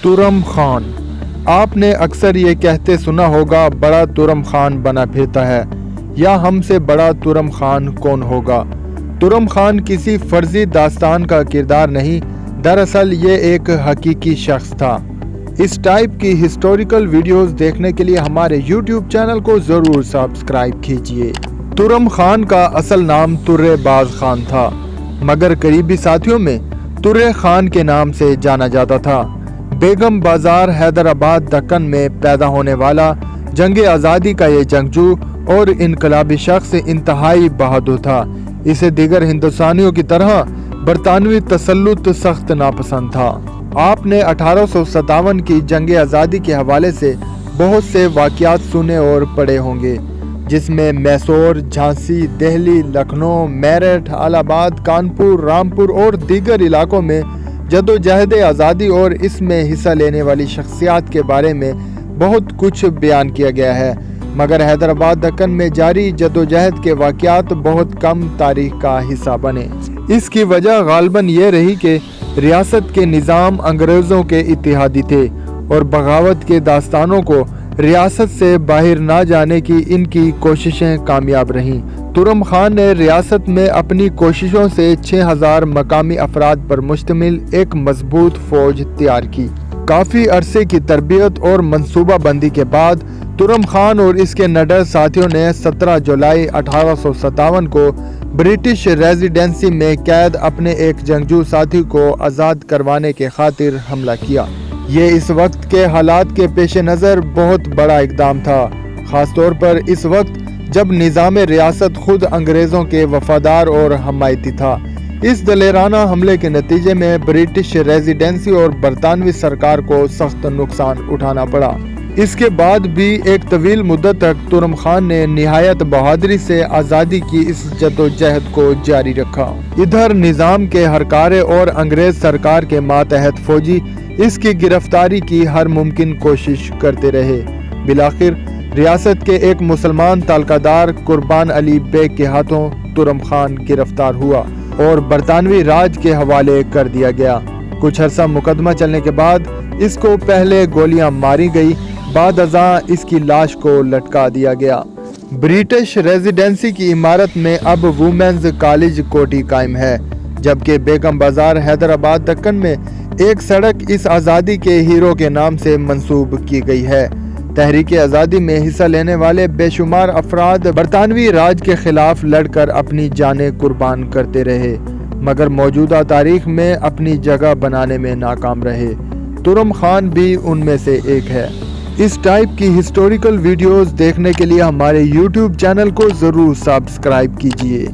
तुरम खान। आपने अक्सर ये कहते सुना होगा, बड़ा तुरम खान बना फिरता है, या हमसे बड़ा तुरम खान कौन होगा। तुरम खान किसी फर्जी दास्तान का किरदार नहीं, दरअसल ये एक हकीकी शख्स था। इस टाइप की हिस्टोरिकल वीडियोस देखने के लिए हमारे YouTube चैनल को ज़रूर सब्सक्राइब कीजिए। तुरम खान का असल नाम तुर्रे बाज खान था, मगर करीबी साथियों में तुर्रे खान के नाम से जाना जाता था। बेगम बाजार हैदराबाद दक्कन में पैदा होने वाला जंग आज़ादी का ये जंगजू और इनकलाबी शख्स इंतहाई बहादुर था। इसे दीगर हिंदुस्तानियों की तरह बरतानवी तसल्लुत सख्त नापसंद था। आपने 1857 की जंग आज़ादी के हवाले से बहुत से वाक़यात सुने और पढ़े होंगे, जिसमें मैसूर, झांसी, दिल्ली, लखनऊ, मेरठ, इलाहाबाद, कानपुर, रामपुर और दीगर इलाकों में जदोजहद आज़ादी और इसमें हिस्सा लेने वाली शख्सियात के बारे में बहुत कुछ बयान किया गया है, मगर हैदराबाद दक्कन में जारी जदोजहद के वाक़यात बहुत कम तारीख का हिस्सा बने। इसकी वजह गालबन ये रही कि रियासत के निज़ाम अंग्रेज़ों के इत्तेहादी थे और बगावत के दास्तानों को रियासत से बाहर ना जाने की इनकी कोशिशें कामयाब रहीं। तुरम खान ने रियासत में अपनी कोशिशों से 6000 मकामी अफराद पर मुश्तमिल एक मजबूत फौज तैयार की। काफ़ी अरसे की तरबियत और मनसूबा बंदी के बाद तुरम खान और इसके निडर साथियों ने 17 जुलाई 1857 को ब्रिटिश रेजिडेंसी में कैद अपने एक जंगजू साथी को आज़ाद करवाने के खातिर हमला किया। ये इस वक्त के हालात के पेश नज़र बहुत बड़ा इकदाम था, ख़ास तौर पर इस वक्त जब निज़ाम रियासत खुद अंग्रेज़ों के वफादार और हमायती था। इस दलेराना हमले के नतीजे में ब्रिटिश रेजिडेंसी और बरतानवी सरकार को सख्त नुकसान उठाना पड़ा। इसके बाद भी एक तवील मुद्दत तक तुरम खान ने निहायत बहादुरी से आज़ादी की इस जदोजहद को जारी रखा। इधर निज़ाम के हरकारे और अंग्रेज सरकार के मातहत फौजी इसकी गिरफ्तारी की हर मुमकिन कोशिश करते रहे। बिलाखिर रियासत के एक मुसलमान तालकादार कुर्बान अली बेग के हाथों तुरम खान गिरफ्तार हुआ और बरतानवी राज के हवाले कर दिया गया। कुछ अरसा मुकदमा चलने के बाद इसको पहले गोलियां मारी गई, बाद अज़ां इसकी लाश को लटका दिया गया। ब्रिटिश रेजिडेंसी की इमारत में अब वुमेन्स कॉलेज कोठी कायम है, जबकि बेगम बाजार हैदराबाद दक्कन में एक सड़क इस आज़ादी के हीरो के नाम से मंसूब की गई है। तहरीक आज़ादी में हिस्सा लेने वाले बेशुमार अफराद बरतानवी राज के खिलाफ लड़कर अपनी जानें कुर्बान करते रहे, मगर मौजूदा तारीख में अपनी जगह बनाने में नाकाम रहे। तुरम खान भी उनमें से एक है। इस टाइप की हिस्टोरिकल वीडियोस देखने के लिए हमारे YouTube चैनल को ज़रूर सब्सक्राइब कीजिए।